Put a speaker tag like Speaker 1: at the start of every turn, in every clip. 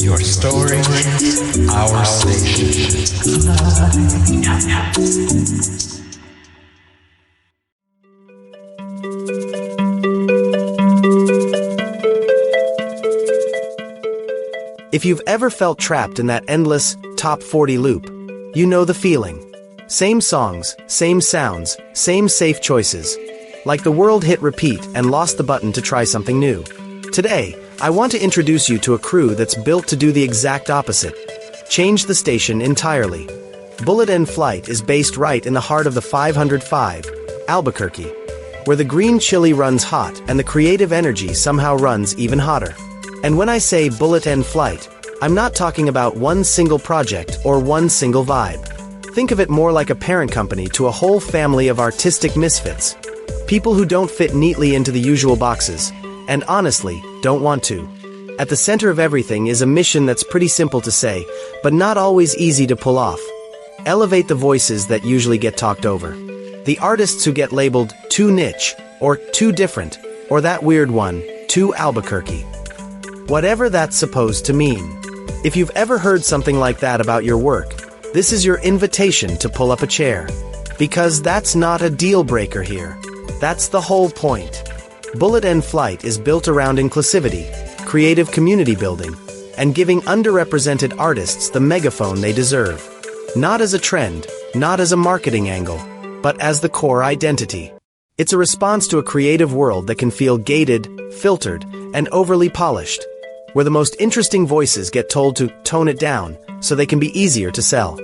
Speaker 1: Your story, our station.
Speaker 2: If you've ever felt trapped in that endless top 40 loop, you know the feeling. Same songs, same sounds, same safe choices. Like the world hit repeat and lost the button to try something new. Today, I want to introduce you to a crew that's built to do the exact opposite. Change the station entirely. Bullet End Flight is based right in the heart of the 505, Albuquerque, where the green chili runs hot and the creative energy somehow runs even hotter. And when I say Bullet End Flight, I'm not talking about one single project or one single vibe. Think of it more like a parent company to a whole family of artistic misfits. People who don't fit neatly into the usual boxes, and honestly, don't want to. At the center of everything is a mission that's pretty simple to say, but not always easy to pull off. Elevate the voices that usually get talked over. The artists who get labeled too niche, or too different, or that weird one, too Albuquerque. Whatever that's supposed to mean. If you've ever heard something like that about your work, this is your invitation to pull up a chair. Because that's not a deal breaker here. That's the whole point. Bullet End Flight is built around inclusivity, creative community building, and giving underrepresented artists the megaphone they deserve. Not as a trend, not as a marketing angle, but as the core identity. It's a response to a creative world that can feel gated, filtered, and overly polished, where the most interesting voices get told to tone it down so they can be easier to sell.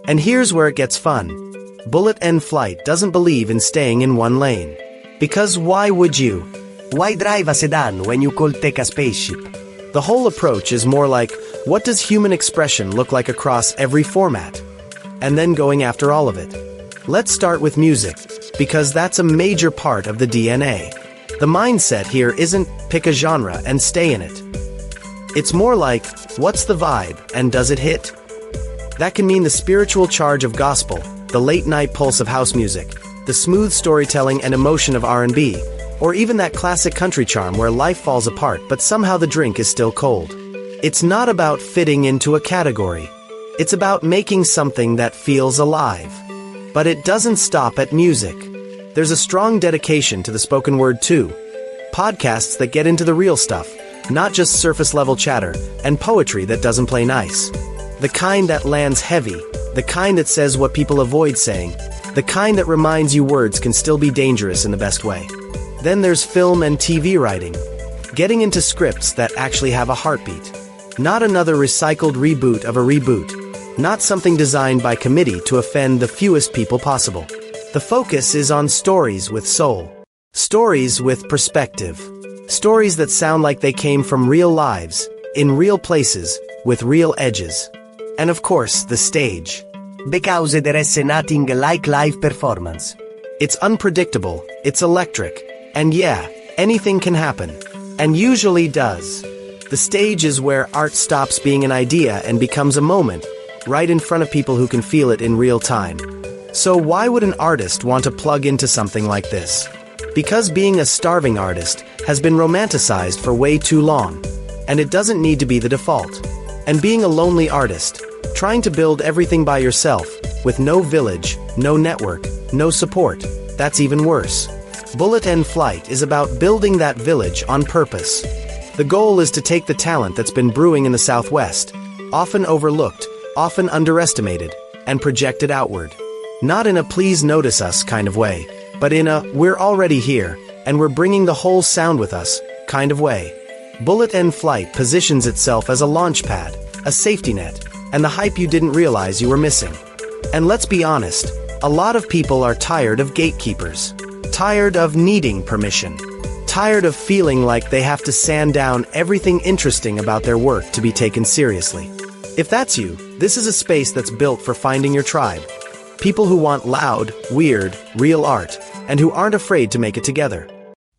Speaker 2: And here's where it gets fun. Bullet End Flight doesn't believe in staying in one lane. Because why would you? Why drive a sedan when you could take a spaceship? The whole approach is more like, what does human expression look like across every format? And then going after all of it. Let's start with music, because that's a major part of the DNA. The mindset here isn't pick a genre and stay in it. It's more like, what's the vibe and does it hit? That can mean the spiritual charge of gospel, the late-night pulse of house music, the smooth storytelling and emotion of R&B, or even that classic country charm where life falls apart but somehow the drink is still cold. It's not about fitting into a category. It's about making something that feels alive. But it doesn't stop at music. There's a strong dedication to the spoken word too. Podcasts that get into the real stuff, not just surface-level chatter, and poetry that doesn't play nice. The kind that lands heavy, the kind that says what people avoid saying, the kind that reminds you words can still be dangerous in the best way. Then there's film and TV writing. Getting into scripts that actually have a heartbeat. Not another recycled reboot of a reboot. Not something designed by committee to offend the fewest people possible. The focus is on stories with soul. Stories with perspective. Stories that sound like they came from real lives, in real places, with real edges. And of course, the stage. Because there is nothing like live performance. It's unpredictable, it's electric, and yeah, anything can happen. And usually does. The stage is where art stops being an idea and becomes a moment, right in front of people who can feel it in real time. So why would an artist want to plug into something like this? Because being a starving artist has been romanticized for way too long, and it doesn't need to be the default. And being a lonely artist, trying to build everything by yourself, with no village, no network, no support, That's even worse. Bullet and Flight is about building that village on purpose. The goal is to take the talent that's been brewing in the Southwest, often overlooked, often underestimated, and project it outward. Not in a please notice us kind of way, but in a we're already here, and we're bringing the whole sound with us kind of way. Bullet and Flight positions itself as a launch pad, a safety net, and the hype you didn't realize you were missing. And let's be honest, a lot of people are tired of gatekeepers. Tired of needing permission. Tired of feeling like they have to sand down everything interesting about their work to be taken seriously. If that's you, this is a space that's built for finding your tribe. People who want loud, weird, real art, and who aren't afraid to make it together.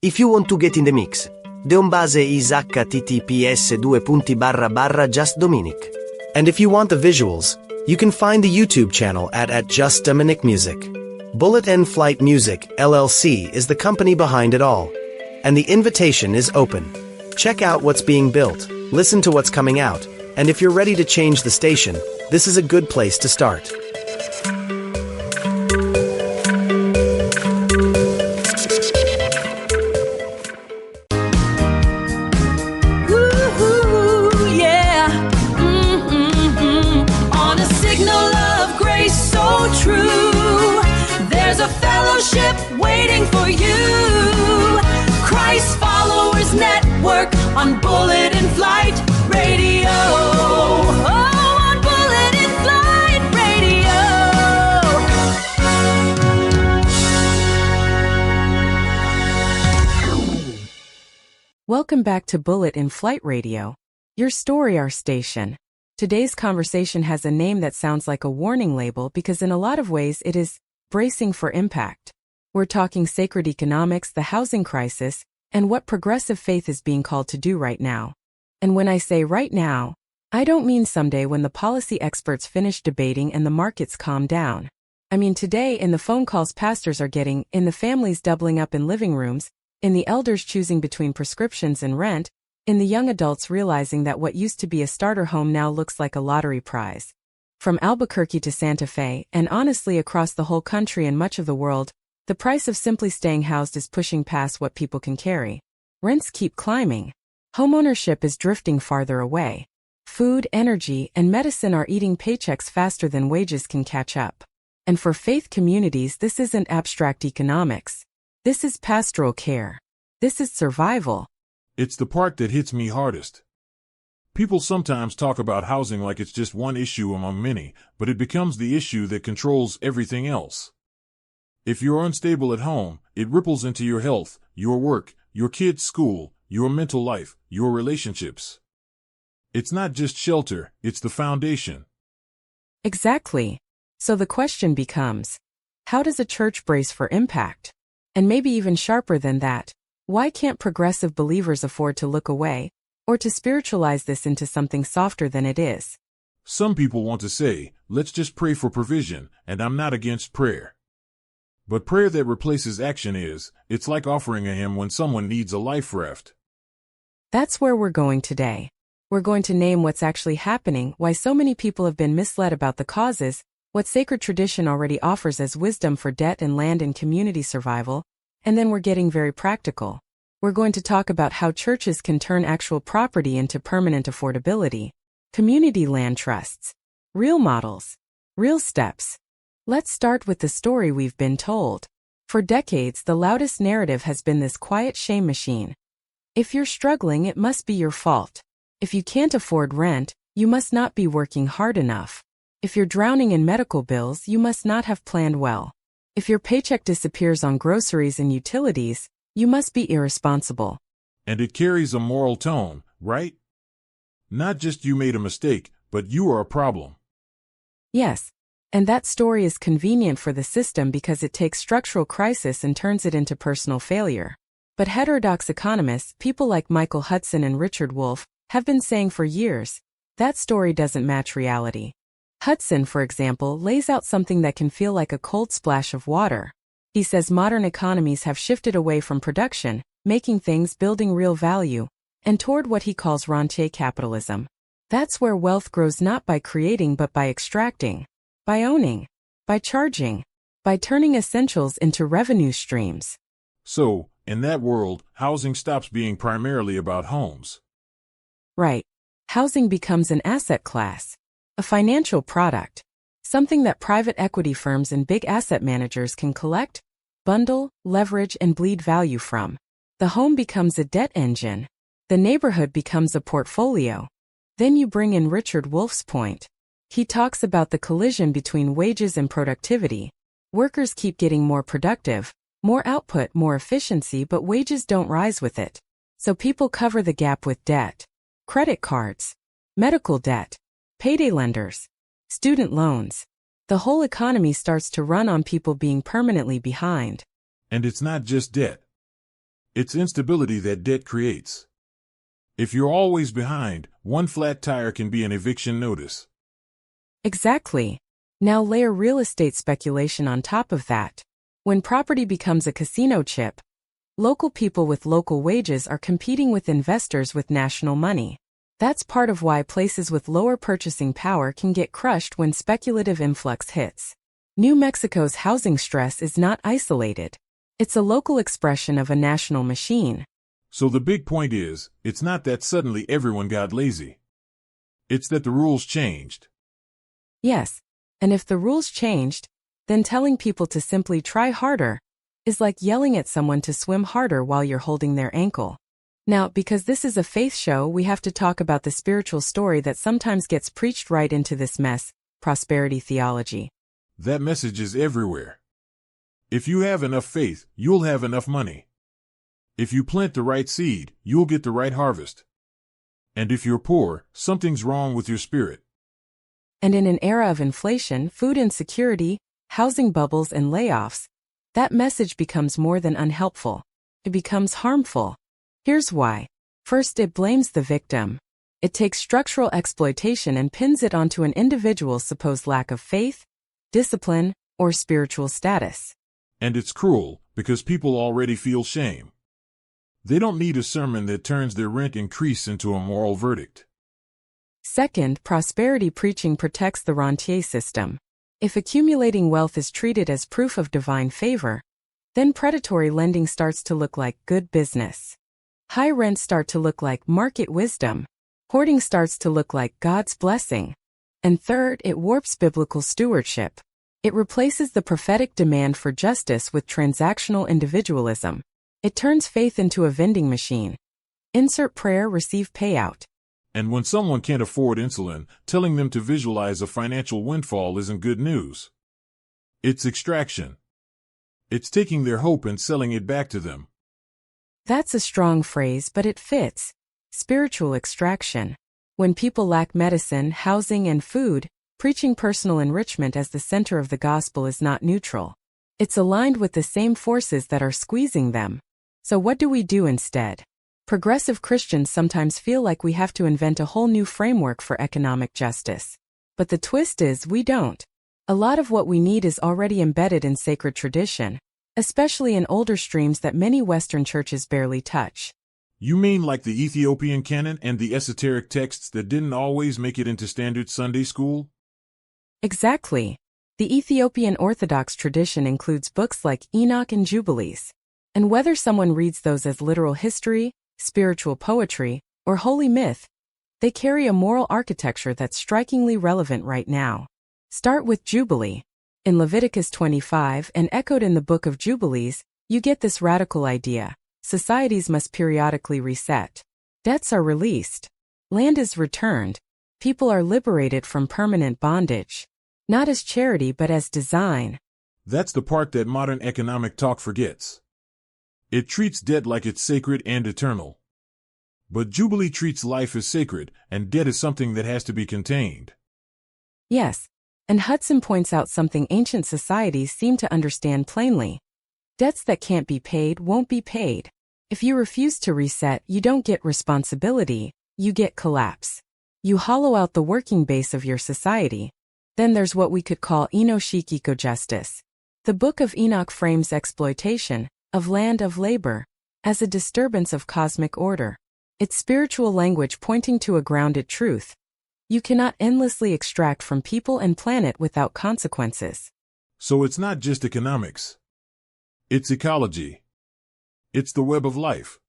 Speaker 2: If you want to get in the mix, deombase is https://just-dominic. And if you want the visuals, you can find the YouTube channel at @JustDominicMusic. Bullet and Flight Music, LLC is the company behind it all. And the invitation is open. Check out what's being built, listen to what's coming out, and if you're ready to change the station, this is a good place to start.
Speaker 3: Waiting for you. Christ Followers Network on Bullet and Flight Radio. Oh, on Bullet and Flight Radio.
Speaker 4: Welcome back to Bullet and Flight Radio. Your story, our station. Today's conversation has a name that sounds like a warning label because in a lot of ways it is bracing for impact. We're talking sacred economics, the housing crisis, and what progressive faith is being called to do right now. And when I say right now, I don't mean someday when the policy experts finish debating and the markets calm down. I mean today in the phone calls pastors are getting, in the families doubling up in living rooms, in the elders choosing between prescriptions and rent, in the young adults realizing that what used to be a starter home now looks like a lottery prize. From Albuquerque to Santa Fe, and honestly across the whole country and much of the world, the price of simply staying housed is pushing past what people can carry. Rents keep climbing. Homeownership is drifting farther away. Food, energy, and medicine are eating paychecks faster than wages can catch up. And for faith communities, this isn't abstract economics. This is pastoral care. This is survival.
Speaker 5: It's the part that hits me hardest. People sometimes talk about housing like it's just one issue among many, but it becomes the issue that controls everything else. If you're unstable at home, it ripples into your health, your work, your kids' school, your mental life, your relationships. It's not just shelter, it's the foundation.
Speaker 4: Exactly. So the question becomes, how does a church brace for impact? And maybe even sharper than that, why can't progressive believers afford to look away, or to spiritualize this into something softer than it is?
Speaker 5: Some people want to say, let's just pray for provision, and I'm not against prayer. But prayer that replaces action it's like offering a hymn when someone needs a life raft.
Speaker 4: That's where we're going today. We're going to name what's actually happening, why so many people have been misled about the causes, what sacred tradition already offers as wisdom for debt and land and community survival, and then we're getting very practical. We're going to talk about how churches can turn actual property into permanent affordability, community land trusts, real models, real steps. Let's start with the story we've been told. For decades, the loudest narrative has been this quiet shame machine. If you're struggling, it must be your fault. If you can't afford rent, you must not be working hard enough. If you're drowning in medical bills, you must not have planned well. If your paycheck disappears on groceries and utilities, you must be irresponsible.
Speaker 5: And it carries a moral tone, right? Not just you made a mistake, but you are a problem.
Speaker 4: Yes. And that story is convenient for the system because it takes structural crisis and turns it into personal failure. But heterodox economists, people like Michael Hudson and Richard Wolff, have been saying for years, that story doesn't match reality. Hudson, for example, lays out something that can feel like a cold splash of water. He says modern economies have shifted away from production, making things, building real value, and toward what he calls rentier capitalism. That's where wealth grows not by creating but by extracting, by owning, by charging. by turning essentials into revenue streams.
Speaker 5: So, in that world, housing stops being primarily about homes.
Speaker 4: Right. Housing becomes an asset class, a financial product, something that private equity firms and big asset managers can collect, bundle, leverage, and bleed value from. The home becomes a debt engine. The neighborhood becomes a portfolio. Then you bring in Richard Wolff's point. He talks about the collision between wages and productivity. Workers keep getting more productive, more output, more efficiency, but wages don't rise with it. So people cover the gap with debt. Credit cards, medical debt, payday lenders, student loans. The whole economy starts to run on people being permanently behind.
Speaker 5: And it's not just debt. It's instability that debt creates. If you're always behind, one flat tire can be an eviction notice.
Speaker 4: Exactly. Now layer real estate speculation on top of that. When property becomes a casino chip, local people with local wages are competing with investors with national money. That's part of why places with lower purchasing power can get crushed when speculative influx hits. New Mexico's housing stress is not isolated. It's a local expression of a national machine.
Speaker 5: So the big point is, it's not that suddenly everyone got lazy. It's that the rules changed.
Speaker 4: Yes, and if the rules changed, then telling people to simply try harder is like yelling at someone to swim harder while you're holding their ankle. Now, because this is a faith show, we have to talk about the spiritual story that sometimes gets preached right into this mess, prosperity theology.
Speaker 5: That message is everywhere. If you have enough faith, you'll have enough money. If you plant the right seed, you'll get the right harvest. And if you're poor, something's wrong with your spirit.
Speaker 4: And in an era of inflation, food insecurity, housing bubbles, and layoffs, that message becomes more than unhelpful. It becomes harmful. Here's why. First, it blames the victim. It takes structural exploitation and pins it onto an individual's supposed lack of faith, discipline, or spiritual status.
Speaker 5: And it's cruel, because people already feel shame. They don't need a sermon that turns their rent increase into a moral verdict.
Speaker 4: Second, prosperity preaching protects the rentier system. If accumulating wealth is treated as proof of divine favor, then predatory lending starts to look like good business. High rents start to look like market wisdom. Hoarding starts to look like God's blessing. And third, it warps biblical stewardship. It replaces the prophetic demand for justice with transactional individualism. It turns faith into a vending machine. Insert prayer, receive payout.
Speaker 5: And when someone can't afford insulin, telling them to visualize a financial windfall isn't good news. It's extraction. It's taking their hope and selling it back to them.
Speaker 4: That's a strong phrase, but it fits. Spiritual extraction. When people lack medicine, housing, and food, preaching personal enrichment as the center of the gospel is not neutral. It's aligned with the same forces that are squeezing them. So what do we do instead? Progressive Christians sometimes feel like we have to invent a whole new framework for economic justice. But the twist is we don't. A lot of what we need is already embedded in sacred tradition, especially in older streams that many Western churches barely touch.
Speaker 5: You mean like the Ethiopian canon and the esoteric texts that didn't always make it into standard Sunday school?
Speaker 4: Exactly. The Ethiopian Orthodox tradition includes books like Enoch and Jubilees. And whether someone reads those as literal history, spiritual poetry, or holy myth, they carry a moral architecture that's strikingly relevant right now. Start with Jubilee. In Leviticus 25 and echoed in the Book of Jubilees, you get this radical idea. Societies must periodically reset. Debts are released. Land is returned. People are liberated from permanent bondage. Not as charity but as design.
Speaker 5: That's the part that modern economic talk forgets. It treats debt like it's sacred and eternal. But Jubilee treats life as sacred, and debt is something that has to be contained.
Speaker 4: Yes, and Hudson points out something ancient societies seem to understand plainly. Debts that can't be paid won't be paid. If you refuse to reset, you don't get responsibility, you get collapse. You hollow out the working base of your society. Then there's what we could call Enochic eco-justice. The Book of Enoch frames exploitation, of land, of labor, as a disturbance of cosmic order. It's spiritual language pointing to a grounded truth. You cannot endlessly extract from people and planet without consequences.
Speaker 5: So it's not just economics. It's ecology. It's the web of life.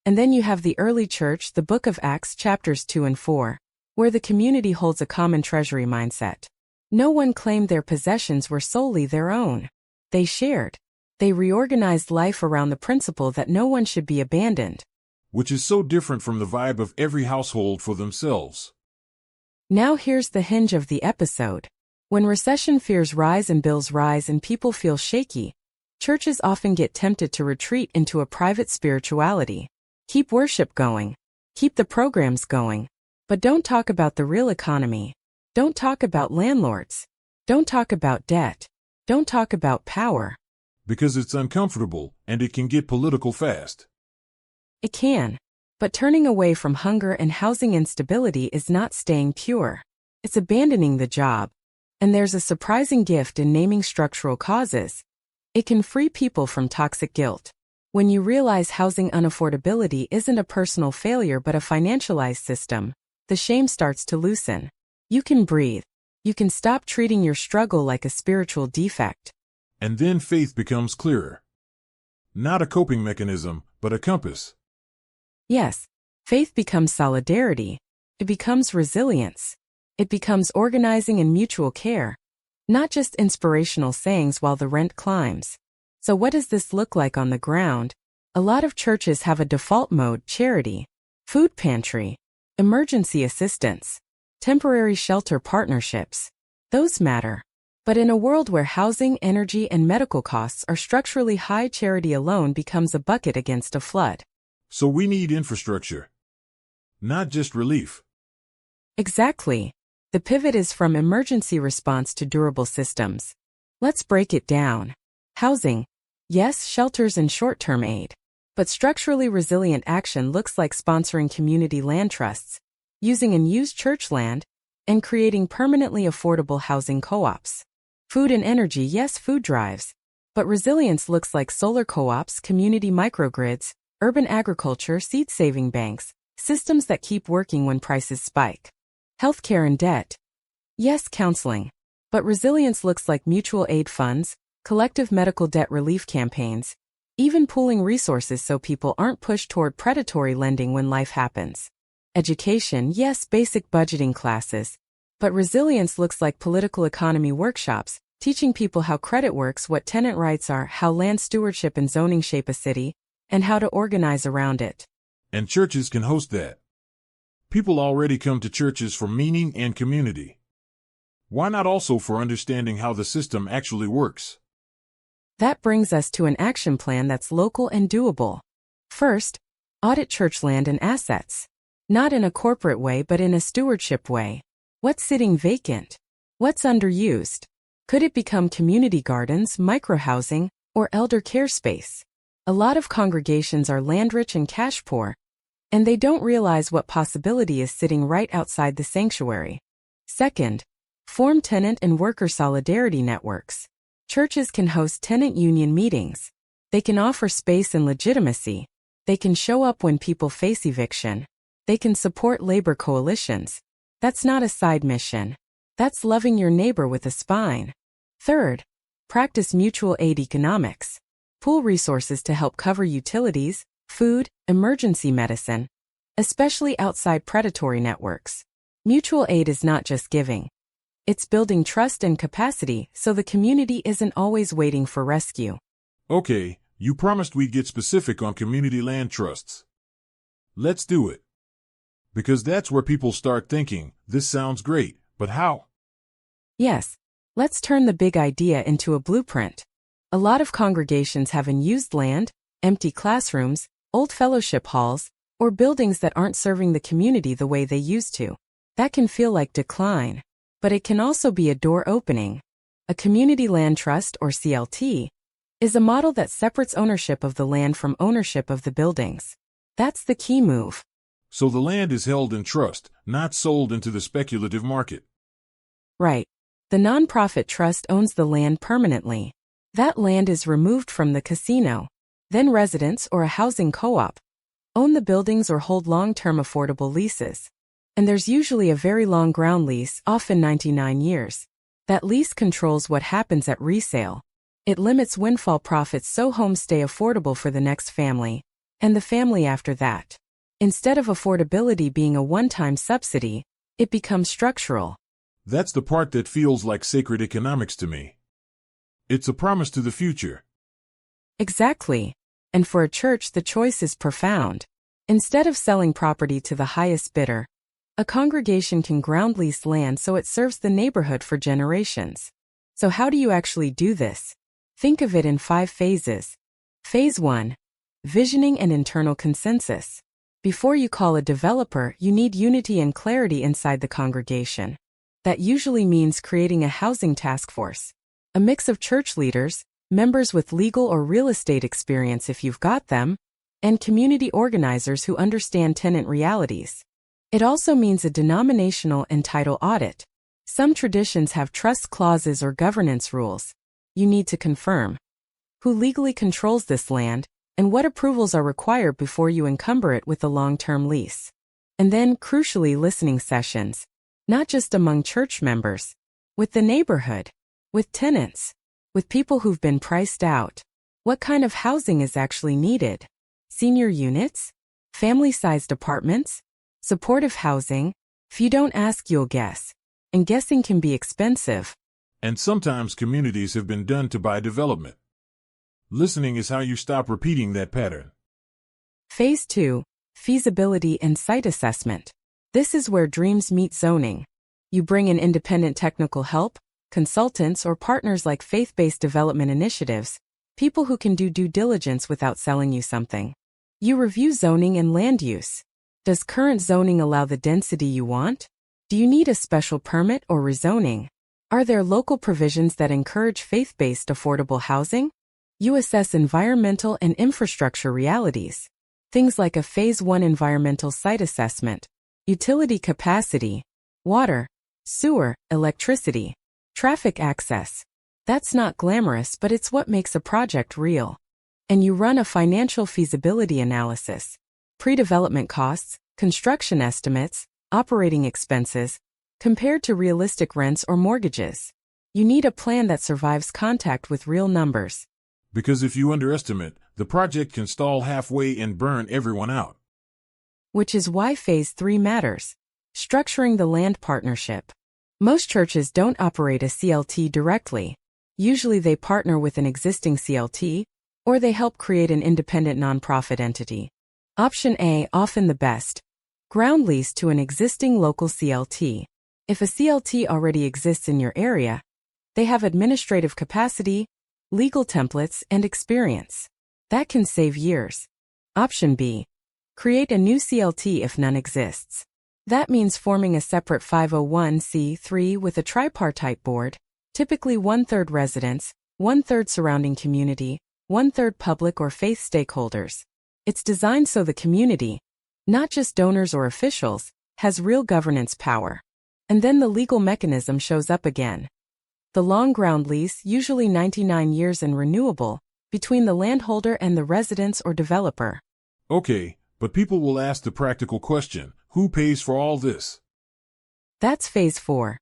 Speaker 4: And then you have the early church, the book of Acts chapters 2 and 4, where the community holds a common treasury mindset. No one claimed their possessions were solely their own. They shared. They reorganized life around the principle that no one should be abandoned.
Speaker 5: Which is so different from the vibe of every household for themselves.
Speaker 4: Now here's the hinge of the episode. When recession fears rise and bills rise and people feel shaky, churches often get tempted to retreat into a private spirituality. Keep worship going. Keep the programs going. But don't talk about the real economy. Don't talk about landlords. Don't talk about debt. Don't talk about power.
Speaker 5: Because it's uncomfortable, and it can get political fast.
Speaker 4: It can. But turning away from hunger and housing instability is not staying pure. It's abandoning the job. And there's a surprising gift in naming structural causes. It can free people from toxic guilt. When you realize housing unaffordability isn't a personal failure but a financialized system, the shame starts to loosen. You can breathe. You can stop treating your struggle like a spiritual defect.
Speaker 5: And then faith becomes clearer. Not a coping mechanism, but a compass.
Speaker 4: Yes, faith becomes solidarity. It becomes resilience. It becomes organizing and mutual care. Not just inspirational sayings while the rent climbs. So what does this look like on the ground? A lot of churches have a default mode: charity, food pantry, emergency assistance, temporary shelter partnerships. Those matter. But in a world where housing, energy, and medical costs are structurally high, charity alone becomes a bucket against a flood.
Speaker 5: So we need infrastructure. Not just relief.
Speaker 4: Exactly. The pivot is from emergency response to durable systems. Let's break it down. Housing. Yes, shelters and short-term aid. But structurally resilient action looks like sponsoring community land trusts, using unused church land, and creating permanently affordable housing co-ops. Food and energy. Yes, food drives. But resilience looks like solar co-ops, community microgrids, urban agriculture, seed-saving banks, systems that keep working when prices spike. Healthcare and debt. Yes, counseling. But resilience looks like mutual aid funds, collective medical debt relief campaigns, even pooling resources so people aren't pushed toward predatory lending when life happens. Education. Yes, basic budgeting classes. But resilience looks like political economy workshops, teaching people how credit works, what tenant rights are, how land stewardship and zoning shape a city, and how to organize around it.
Speaker 5: And churches can host that. People already come to churches for meaning and community. Why not also for understanding how the system actually works?
Speaker 4: That brings us to an action plan that's local and doable. First, audit church land and assets. Not in a corporate way but in a stewardship way. What's sitting vacant? What's underused? Could it become community gardens, microhousing, or elder care space? A lot of congregations are land-rich and cash-poor, and they don't realize what possibility is sitting right outside the sanctuary. Second, form tenant and worker solidarity networks. Churches can host tenant union meetings. They can offer space and legitimacy. They can show up when people face eviction. They can support labor coalitions. That's not a side mission. That's loving your neighbor with a spine. Third, practice mutual aid economics. Pool resources to help cover utilities, food, emergency medicine, especially outside predatory networks. Mutual aid is not just giving. It's building trust and capacity so the community isn't always waiting for rescue.
Speaker 5: Okay, you promised we'd get specific on community land trusts. Let's do it. Because that's where people start thinking, this sounds great, but how?
Speaker 4: Yes, let's turn the big idea into a blueprint. A lot of congregations have unused land, empty classrooms, old fellowship halls, or buildings that aren't serving the community the way they used to. That can feel like decline. But it can also be a door opening. A community land trust, or CLT, is a model that separates ownership of the land from ownership of the buildings. That's the key move.
Speaker 5: So the land is held in trust, not sold into the speculative market.
Speaker 4: Right. The nonprofit trust owns the land permanently. That land is removed from the casino. Then residents or a housing co-op own the buildings or hold long-term affordable leases. And there's usually a very long ground lease, often 99 years. That lease controls what happens at resale. It limits windfall profits so homes stay affordable for the next family, and the family after that. Instead of affordability being a one-time subsidy, it becomes structural.
Speaker 5: That's the part that feels like sacred economics to me. It's a promise to the future.
Speaker 4: Exactly. And for a church, the choice is profound. Instead of selling property to the highest bidder, a congregation can ground lease land so it serves the neighborhood for generations. So how do you actually do this? Think of it in 5 phases. Phase 1. Visioning and internal consensus. Before you call a developer, you need unity and clarity inside the congregation. That usually means creating a housing task force. A mix of church leaders, members with legal or real estate experience if you've got them, and community organizers who understand tenant realities. It also means a denominational and title audit. Some traditions have trust clauses or governance rules. You need to confirm who legally controls this land and what approvals are required before you encumber it with a long-term lease. And then, crucially, listening sessions, not just among church members, with the neighborhood, with tenants, with people who've been priced out. What kind of housing is actually needed? Senior units? Family-sized apartments? Supportive housing? If you don't ask, you'll guess. And guessing can be expensive.
Speaker 5: And sometimes communities have been done to buy development. Listening is how you stop repeating that pattern.
Speaker 4: Phase 2. Feasibility and site assessment. This is where dreams meet zoning. You bring in independent technical help, consultants or partners like faith-based development initiatives, people who can do due diligence without selling you something. You review zoning and land use. Does current zoning allow the density you want? Do you need a special permit or rezoning? Are there local provisions that encourage faith-based affordable housing? You assess environmental and infrastructure realities. Things like a Phase 1 environmental site assessment, utility capacity, water, sewer, electricity, traffic access. That's not glamorous, but it's what makes a project real. And you run a financial feasibility analysis. Pre-development costs, construction estimates, operating expenses, compared to realistic rents or mortgages. You need a plan that survives contact with real numbers.
Speaker 5: Because if you underestimate, the project can stall halfway and burn everyone out.
Speaker 4: Which is why Phase 3 matters. Structuring the land partnership. Most churches don't operate a CLT directly. Usually they partner with an existing CLT, or they help create an independent nonprofit entity. Option A, often the best. Ground lease to an existing local CLT. If a CLT already exists in your area, they have administrative capacity, legal templates, and experience. That can save years. Option B. Create a new CLT if none exists. That means forming a separate 501c3 with a tripartite board, typically 1/3 residents, 1/3 surrounding community, 1/3 public or faith stakeholders. It's designed so the community, not just donors or officials, has real governance power. And then the legal mechanism shows up again. The long ground lease, usually 99 years and renewable, between the landholder and the residents or developer.
Speaker 5: Okay, but people will ask the practical question, who pays for all this?
Speaker 4: That's Phase 4.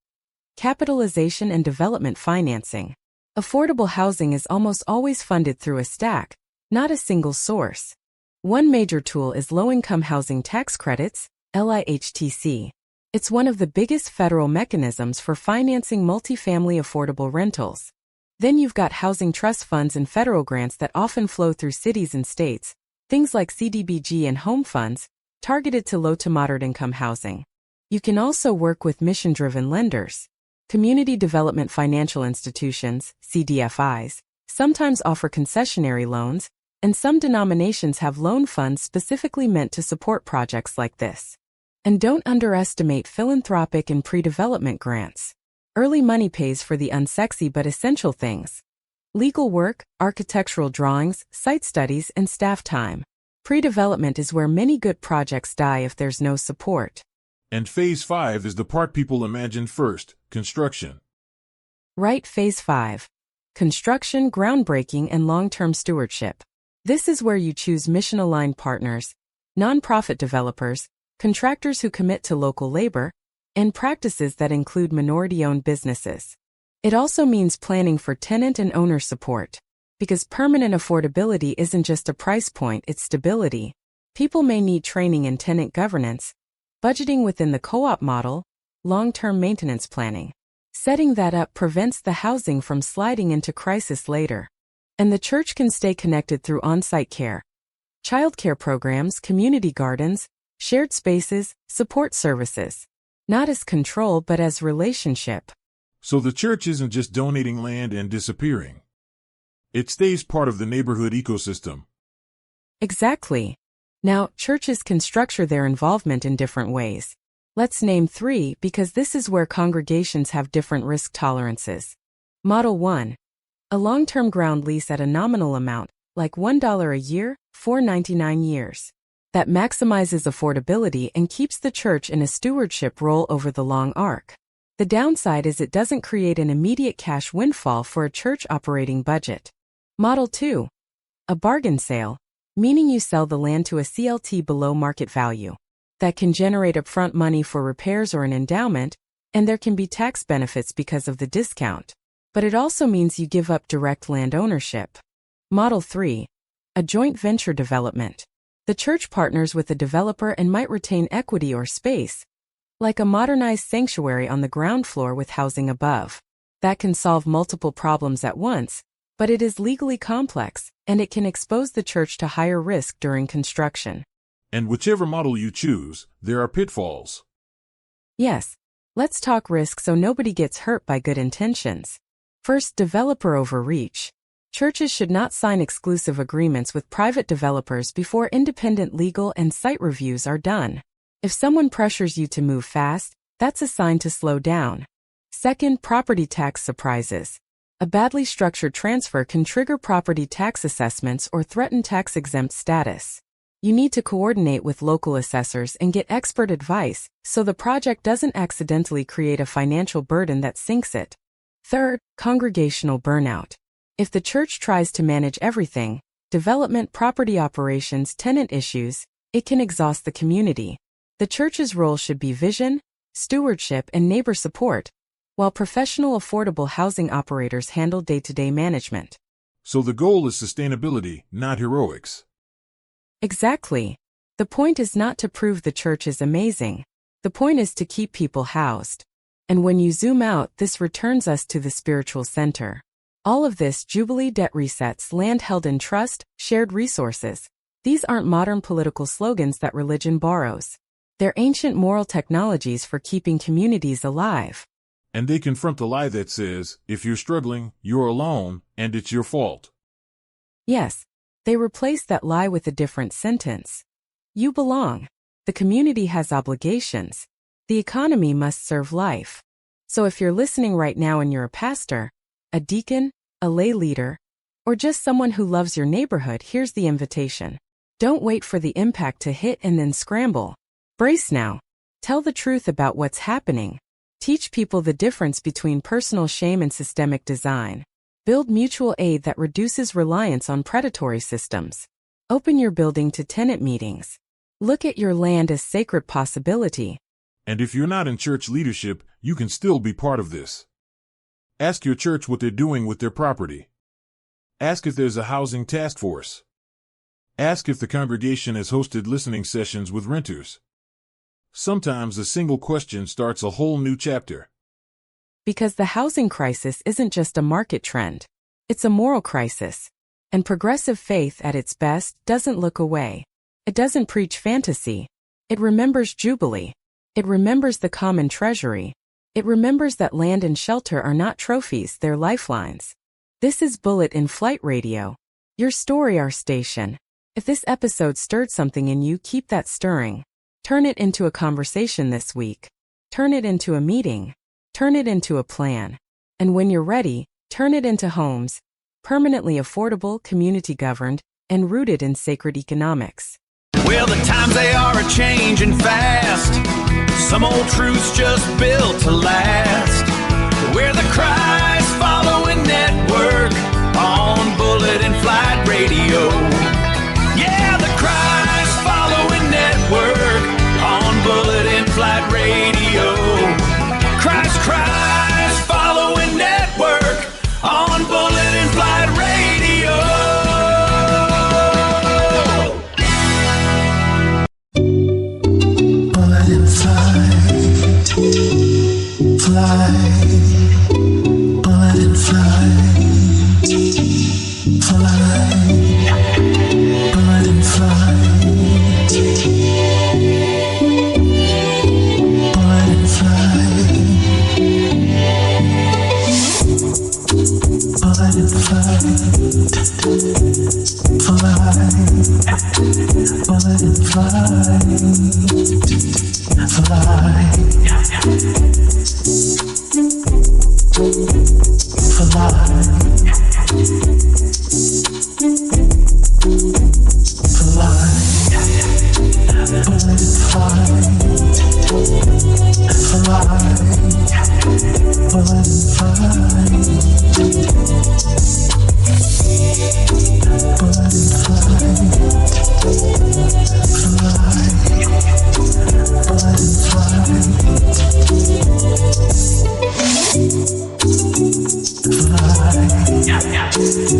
Speaker 4: Capitalization and development financing. Affordable housing is almost always funded through a stack, not a single source. One major tool is low-income housing tax credits, LIHTC. It's one of the biggest federal mechanisms for financing multifamily affordable rentals. Then you've got housing trust funds and federal grants that often flow through cities and states, things like CDBG and home funds, targeted to low to moderate income housing. You can also work with mission-driven lenders. Community Development Financial Institutions, CDFIs, sometimes offer concessionary loans, and some denominations have loan funds specifically meant to support projects like this. And don't underestimate philanthropic and pre-development grants. Early money pays for the unsexy but essential things. Legal work, architectural drawings, site studies, and staff time. Pre-development is where many good projects die if there's no support.
Speaker 5: And Phase 5 is the part people imagine first, construction.
Speaker 4: Right, Phase 5. Construction, groundbreaking, and long-term stewardship. This is where you choose mission-aligned partners, nonprofit developers, contractors who commit to local labor, and practices that include minority-owned businesses. It also means planning for tenant and owner support. Because permanent affordability isn't just a price point, it's stability. People may need training in tenant governance, budgeting within the co-op model, long-term maintenance planning. Setting that up prevents the housing from sliding into crisis later. And the church can stay connected through on-site care, childcare programs, community gardens, shared spaces, support services. Not as control but as relationship.
Speaker 5: So the church isn't just donating land and disappearing. It stays part of the neighborhood ecosystem.
Speaker 4: Exactly. Now, churches can structure their involvement in different ways. Let's name 3 because this is where congregations have different risk tolerances. Model 1. A long-term ground lease at a nominal amount, like $1 a year, for 99 years. That maximizes affordability and keeps the church in a stewardship role over the long arc. The downside is it doesn't create an immediate cash windfall for a church operating budget. Model 2. A bargain sale, meaning you sell the land to a CLT below market value. That can generate upfront money for repairs or an endowment, and there can be tax benefits because of the discount. But it also means you give up direct land ownership. Model 3. A joint venture development. The church partners with the developer and might retain equity or space, like a modernized sanctuary on the ground floor with housing above. That can solve multiple problems at once, but it is legally complex, and it can expose the church to higher risk during construction.
Speaker 5: And whichever model you choose, there are pitfalls.
Speaker 4: Yes, let's talk risk so nobody gets hurt by good intentions. First, developer overreach. Churches should not sign exclusive agreements with private developers before independent legal and site reviews are done. If someone pressures you to move fast, that's a sign to slow down. Second, property tax surprises. A badly structured transfer can trigger property tax assessments or threaten tax-exempt status. You need to coordinate with local assessors and get expert advice so the project doesn't accidentally create a financial burden that sinks it. Third, congregational burnout. If the church tries to manage everything, development, property operations, tenant issues, it can exhaust the community. The church's role should be vision, stewardship, and neighbor support, while professional affordable housing operators handle day-to-day management.
Speaker 5: So the goal is sustainability, not heroics.
Speaker 4: Exactly. The point is not to prove the church is amazing. The point is to keep people housed. And when you zoom out, this returns us to the spiritual center. All of this, Jubilee debt resets, land held in trust, shared resources. These aren't modern political slogans that religion borrows. They're ancient moral technologies for keeping communities alive.
Speaker 5: And they confront the lie that says, if you're struggling, you're alone, and it's your fault.
Speaker 4: Yes, they replace that lie with a different sentence. You belong. The community has obligations. The economy must serve life. So if you're listening right now and you're a pastor, a deacon, a lay leader, or just someone who loves your neighborhood, here's the invitation. Don't wait for the impact to hit and then scramble. Brace now. Tell the truth about what's happening. Teach people the difference between personal shame and systemic design. Build mutual aid that reduces reliance on predatory systems. Open your building to tenant meetings. Look at your land as sacred possibility.
Speaker 5: And if you're not in church leadership, you can still be part of this. Ask your church what they're doing with their property. Ask if there's a housing task force. Ask if the congregation has hosted listening sessions with renters. Sometimes a single question starts a whole new chapter.
Speaker 4: Because the housing crisis isn't just a market trend. It's a moral crisis. And progressive faith at its best doesn't look away. It doesn't preach fantasy. It remembers Jubilee. It remembers the common treasury. It remembers that land and shelter are not trophies, they're lifelines. This is Bullet in Flight Radio. Your story, our station. If this episode stirred something in you, keep that stirring. Turn it into a conversation this week. Turn it into a meeting. Turn it into a plan. And when you're ready, turn it into homes. Permanently affordable, community-governed, and rooted in sacred economics.
Speaker 6: Well, the times they are a-changing fast. Some old truths just built to last. We're the Christ Following Network on Bullet and Flight Radio. Yeah, the Christ Following Network on Bullet and Flight Radio. Christ Following Network.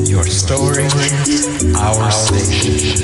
Speaker 1: Your story, our station.